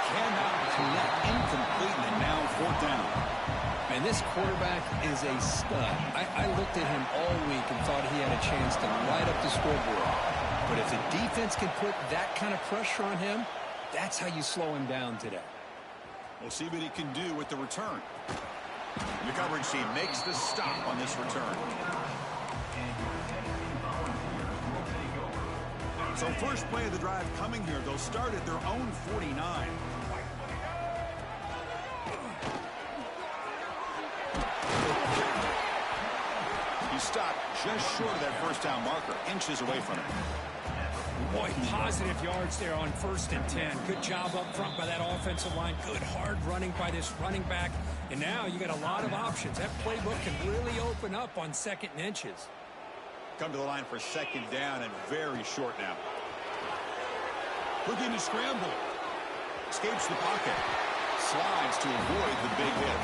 Cannot connect, incomplete, and now fourth down. And this quarterback is a stud. I looked at him all week and thought he had a chance to light up the scoreboard. But if the defense can put that kind of pressure on him, that's how you slow him down today. We'll see what he can do with the return. The coverage team makes the stop on this return. So first play of the drive coming here. They'll start at their own 49. He stopped just short of that first down marker, inches away from it. Boy, positive yards there on 1st and 10. Good job up front by that offensive line. Good hard running by this running back. And now you got a lot of options. That playbook can really open up on 2nd and inches. Come to the line for second down and very short now. Looking to scramble. Escapes the pocket. Slides to avoid the big hit.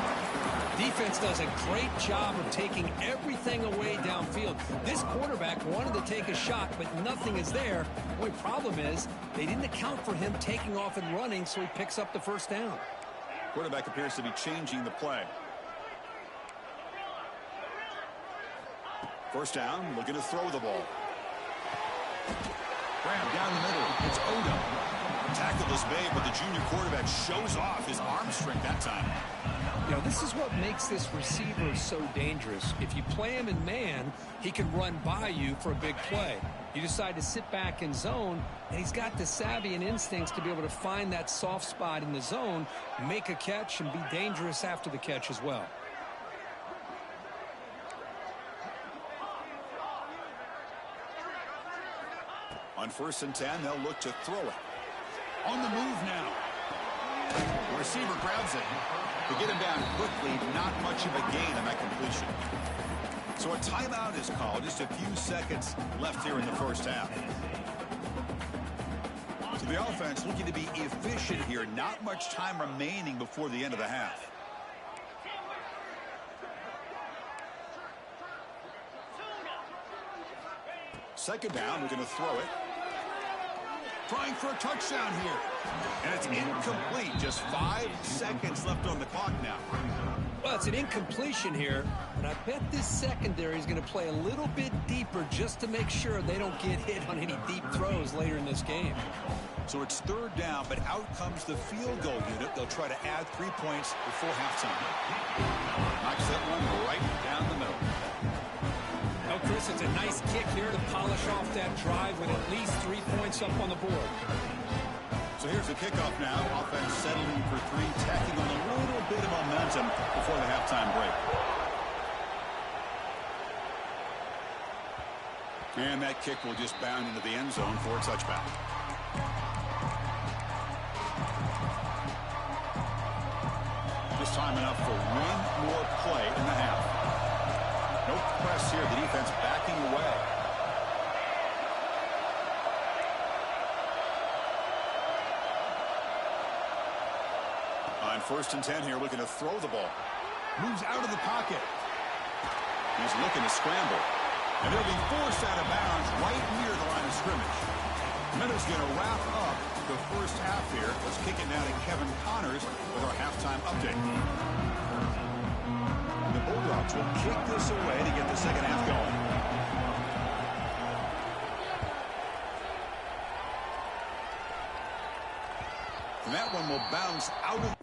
Defense does a great job of taking everything away downfield. This quarterback wanted to take a shot, but nothing is there. The only problem is they didn't account for him taking off and running, so he picks up the first down. Quarterback appears to be changing the play. First down, looking to throw the ball. Grab down the middle. It's Odo. Tackled is made, but the junior quarterback shows off his arm strength that time. You know, this is what makes this receiver so dangerous. If you play him in man, he can run by you for a big play. You decide to sit back in zone, and he's got the savvy and instincts to be able to find that soft spot in the zone, make a catch, and be dangerous after the catch as well. On 1st and 10, they'll look to throw it. On the move now. The receiver grabs it. To get him down quickly, not much of a gain on that completion. So a timeout is called. Just a few seconds left here in the first half. So the offense looking to be efficient here. Not much time remaining before the end of the half. Second down, we're going to throw it. Trying for a touchdown here. And it's incomplete. Just 5 seconds left on the clock now. Well, it's an incompletion here, but I bet this secondary is going to play a little bit deeper just to make sure they don't get hit on any deep throws later in this game. So it's third down, but out comes the field goal unit. They'll try to add 3 points before halftime. Knocks that one right down the middle. Oh, Chris, it's a nice kick here to polish off that drive with at least 3 points up on the board. So here's the kickoff now. Offense settling for 3, tacking on a little bit of momentum before the halftime break. And that kick will just bound into the end zone for a touchback. Just time enough for one more play in the half. No press here. The defense backing away. On 1st and 10 here, looking to throw the ball. Moves out of the pocket. He's looking to scramble. And they'll be forced out of bounds right near the line of scrimmage. Minutes going to wrap up the first half here. Let's kick it now to Kevin Connors with our halftime update. The Bulldogs will kick this away to get the second half going. And that one will bounce out of...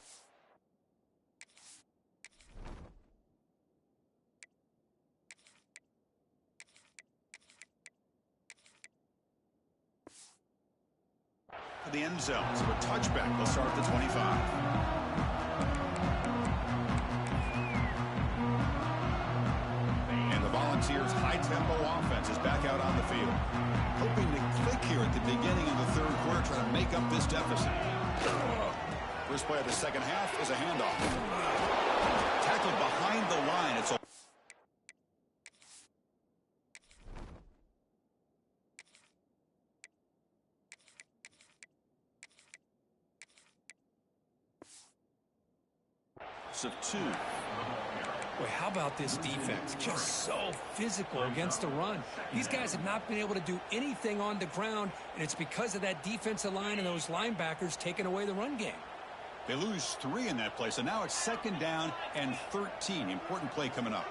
the end zone. So a touchback will start at the 25. Volunteers' high-tempo offense is back out on the field. Hoping to click here at the beginning of the third quarter, trying to make up this deficit. First play of the second half is a handoff. Tackled behind the line. It's a... of 2. Boy, how about this defense? Just so physical against the run. These guys have not been able to do anything on the ground, and it's because of that defensive line and those linebackers taking away the run game. They lose 3 in that play, so now it's second down and 13. Important play coming up.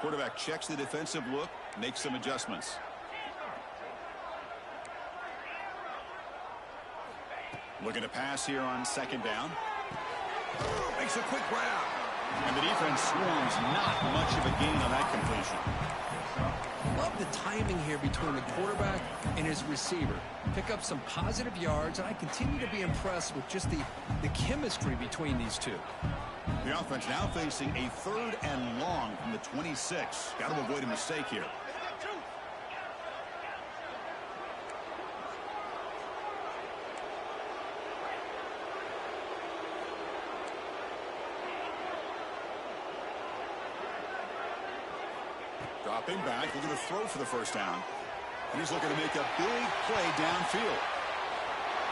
Quarterback checks the defensive look, makes some adjustments. Looking to pass here on second down. Makes a quick grab. And the defense swarms, not much of a gain on that completion. Love the timing here between the quarterback and his receiver. Pick up some positive yards, and I continue to be impressed with just the chemistry between these two. The offense now facing a 3rd and long from the 26. Got to avoid a mistake here. Dropping back, looking to throw for the first down. And he's looking to make a big play downfield.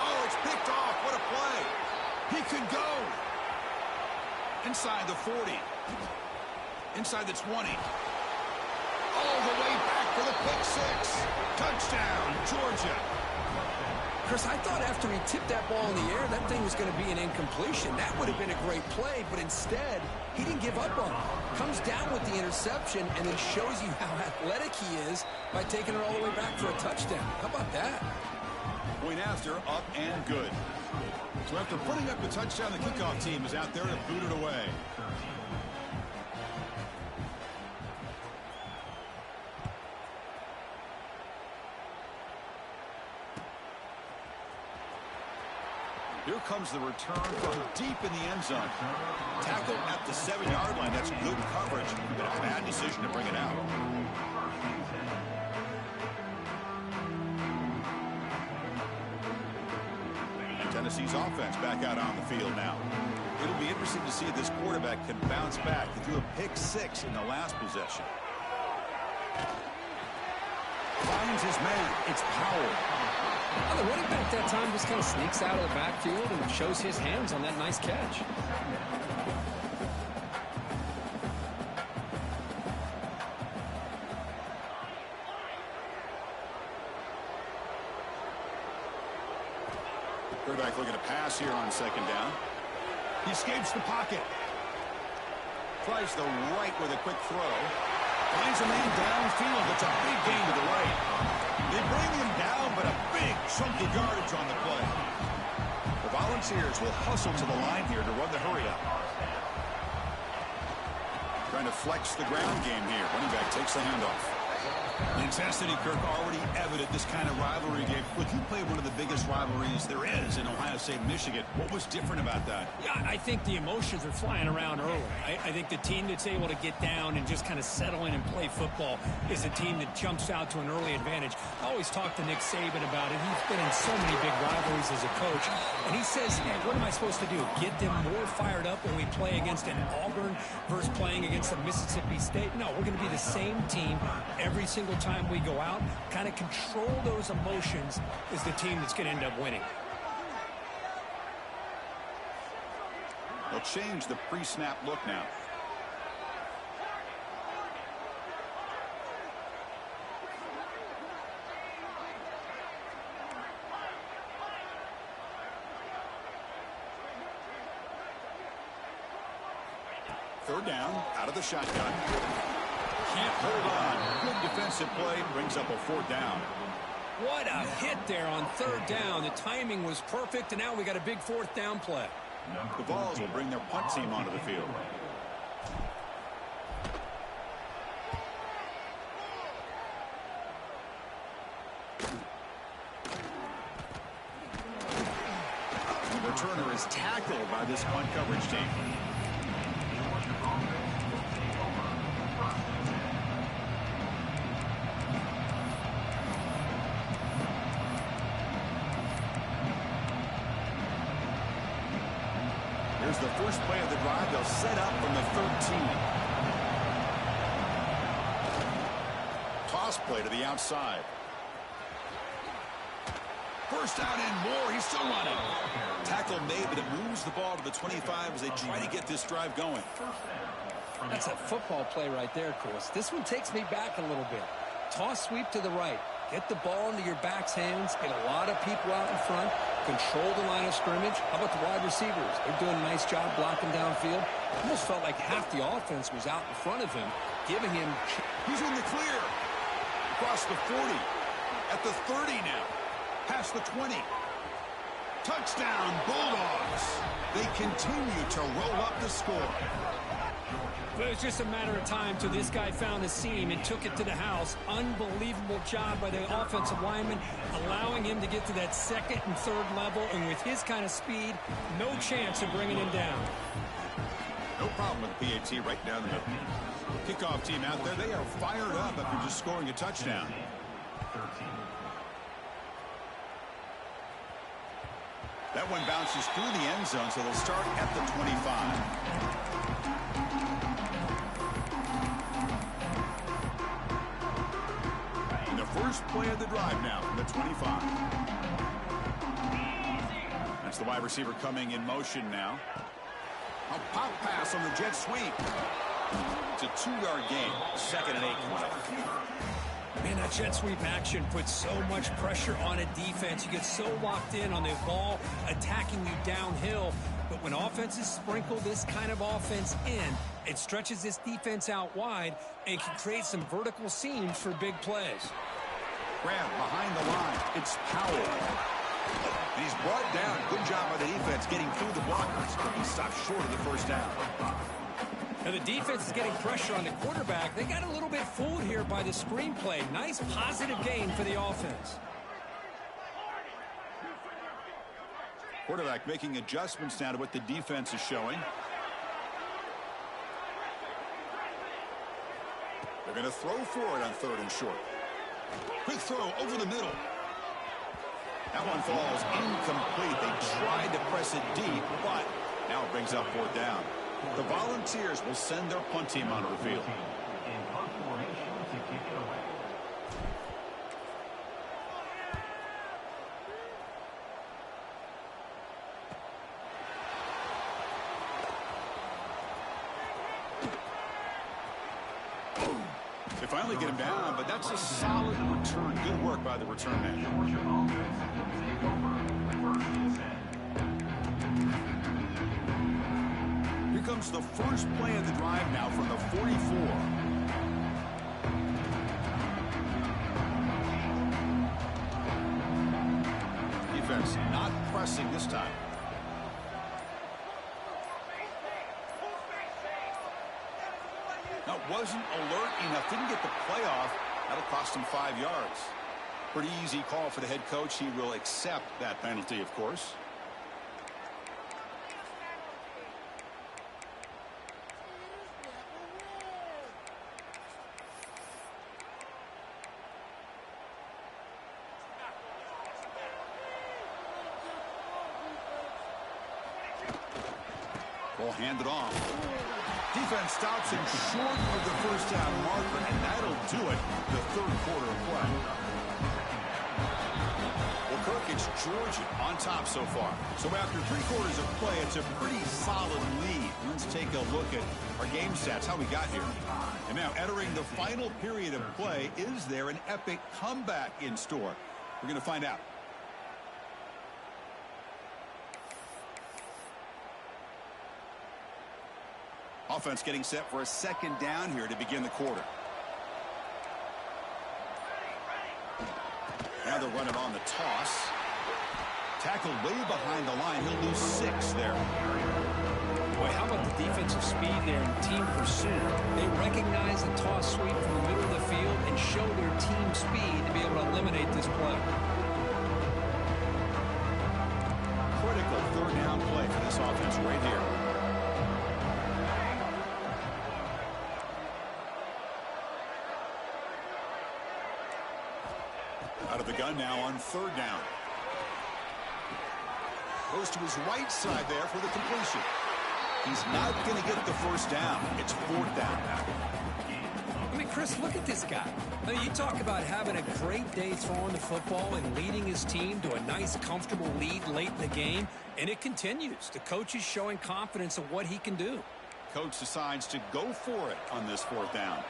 Oh, it's picked off. What a play. He could go. Inside the 40. Inside the 20. All the way back for the pick six. Touchdown, Georgia. Chris, I thought after he tipped that ball in the air, that thing was going to be an incompletion. That would have been a great play, but instead, he didn't give up on it. Comes down with the interception and then shows you how athletic he is by taking it all the way back for a touchdown. How about that? Point after, up and good. So after putting up the touchdown, the kickoff team is out there to boot it away. Here comes the return from deep in the end zone. Tackle at the 7-yard line. That's good coverage, but a bad decision to bring it out. And Tennessee's offense back out on the field now. It'll be interesting to see if this quarterback can bounce back. He threw a pick six in the last possession. Finds his man. It's Powell. Well, the running back that time just kind of sneaks out of the backfield and shows his hands on that nice catch. Quarterback looking to pass here on second down. He escapes the pocket. Tries the right with a quick throw. Finds a man downfield. It's a big gain to the right. They bring him down, but a big chunk of yardage on the play. The Volunteers will hustle to the line here to run the hurry-up. Trying to flex the ground game here. Running back takes the handoff. The intensity, Kirk, already evident this kind of rivalry game. Look, you play one of the biggest rivalries there is in Ohio State, Michigan. What was different about that? Yeah, I think the emotions are flying around early. I think the team that's able to get down and just kind of settle in and play football is a team that jumps out to an early advantage. I always talk to Nick Saban about it. He's been in so many big rivalries as a coach. And he says, hey, what am I supposed to do? Get them more fired up when we play against an Auburn versus playing against a Mississippi State? No, we're going to be the same team every single time we go out. Kind of control those emotions is the team that's going to end up winning. They'll change the pre-snap look now. Third down, out of the shotgun. Can't hold on. Good defensive play, brings up a fourth down. What a hit there on third down. The timing was perfect, and now we got a big fourth down play. The Vols will bring their punt team onto the field. The returner is tackled by this punt coverage team. Here's the first play of the drive. They'll set up from the 13. Toss play to the outside. First down and more. He's still running. Tackle made, but it moves the ball to the 25 as they try to get this drive going. That's a football play right there, Chris. This one takes me back a little bit. Toss sweep to the right. Get the ball into your back's hands. Get a lot of people out in front. Control the line of scrimmage. How about the wide receivers? They're doing a nice job blocking downfield. Almost felt like half the offense was out in front of him, giving him... He's in the clear. Across the 40. At the 30 now. Past the 20. Touchdown, Bulldogs. They continue to roll up the score. But it was just a matter of time till this guy found the seam and took it to the house. Unbelievable job by the offensive lineman, allowing him to get to that second and third level. And with his kind of speed, no chance of bringing him down. No problem with the PAT right down the middle. Kickoff team out there, they are fired up after just scoring a touchdown. That one bounces through the end zone, so they'll start at the 25. first play of the drive now from the 25. That's the wide receiver coming in motion now. A pop pass on the jet sweep. It's a 2-yard gain. 2nd and 8 coming up. Man, that jet sweep action puts so much pressure on a defense. You get so locked in on the ball attacking you downhill. But when offenses sprinkle this kind of offense in, it stretches this defense out wide and can create some vertical seams for big plays. Grab behind the line. It's Powell. And he's brought down. Good job by the defense getting through the blockers. But he stopped short of the first down. Now the defense is getting pressure on the quarterback. They got a little bit fooled here by the screenplay. Nice positive gain for the offense. Quarterback making adjustments now to what the defense is showing. They're going to throw for it on 3rd and short. Quick throw over the middle. That one falls incomplete. They tried to press it deep, but now it brings up 4th down. The Volunteers will send their punt team onto the field. In punt formation to kick it away. They finally get him down, but that's a solid return. Good work by the return man. Georgia offense will take over 1st and 10. Here comes the first play of the drive now from the 44. Defense not pressing this time. That wasn't alert enough. Didn't get the play off. That'll cost him 5 yards. Pretty easy call for the head coach. He will accept that penalty, of course. Ball handed off. Defense stops him short of the first down marker, and that'll do it the 3rd quarter of play. Well, Kirk, it's Georgia on top so far. So after 3 quarters of play, it's a pretty solid lead. Let's take a look at our game stats, how we got here. And now entering the final period of play, is there an epic comeback in store? We're going to find out. Offense getting set for a 2nd down here to begin the quarter. Now they'll run it on the toss. Tackled way behind the line. He'll lose 6 there. Boy, how about the defensive speed there and team pursuit? They recognize the toss sweep from the middle of the field and show their team speed to be able to eliminate this play. Critical 3rd down play for this offense right here. Out of the gun now on 3rd down. Goes to his right side there for the completion. He's not going to get the first down. It's 4th down. I mean, Chris, look at this guy. I mean, you talk about having a great day throwing the football and leading his team to a nice, comfortable lead late in the game, and it continues. The coach is showing confidence of what he can do. Coach decides to go for it on this 4th down.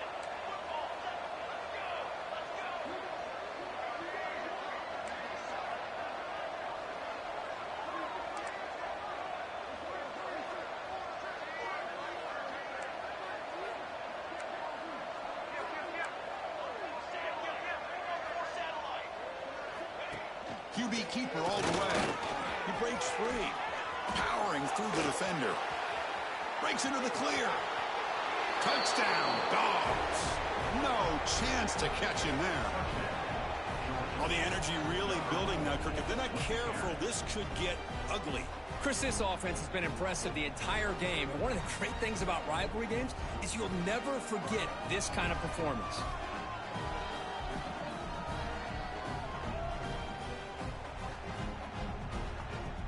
QB keeper all the way. He breaks free. Powering through the defender. Breaks into the clear. Touchdown, Dogs. No chance to catch him there. Well, the energy really building now, Kirk. If they're not careful, this could get ugly. Chris, this offense has been impressive the entire game. And one of the great things about rivalry games is you'll never forget this kind of performance.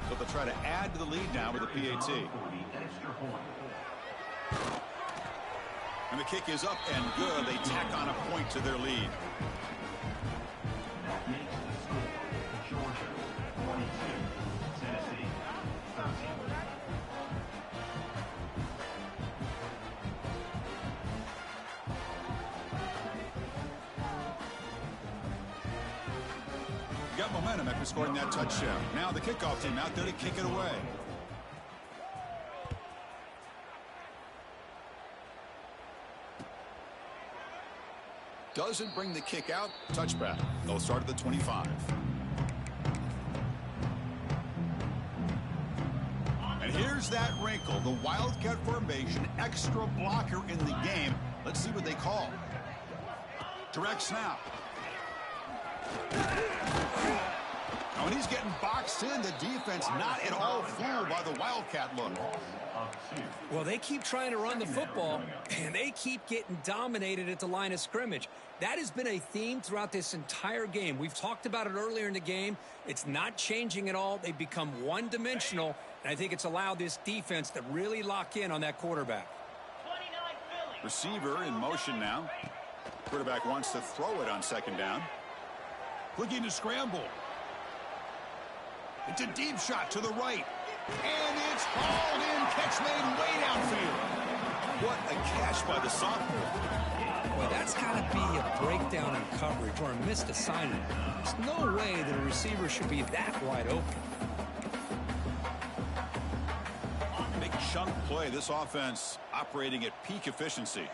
So they'll try to add to the lead now with a PAT. And the kick is up and good. They tack on a point to their lead. got momentum after scoring that touchdown. Now the kickoff team out there to kick it away. Doesn't bring the kick out. Touchback. They'll start at the 25. And here's that wrinkle. The Wildcat formation, extra blocker in the game. Let's see what they call. Direct snap. Now, when he's getting boxed in, the defense not at all fooled by the Wildcat look. Well, they keep trying to run the football, and they keep getting dominated at the line of scrimmage. That has been a theme throughout this entire game. We've talked about it earlier in the game. It's not changing at all. They've become one-dimensional, and I think it's allowed this defense to really lock in on that quarterback. Receiver in motion now. Quarterback wants to throw it on second down. Looking to scramble. It's a deep shot to the right. And it's hauled in. Catch made way downfield. What a catch by the sophomore. Well, that's got to be a breakdown in coverage or a missed assignment. There's no way that a receiver should be that wide open. Big chunk play. This offense operating at peak efficiency.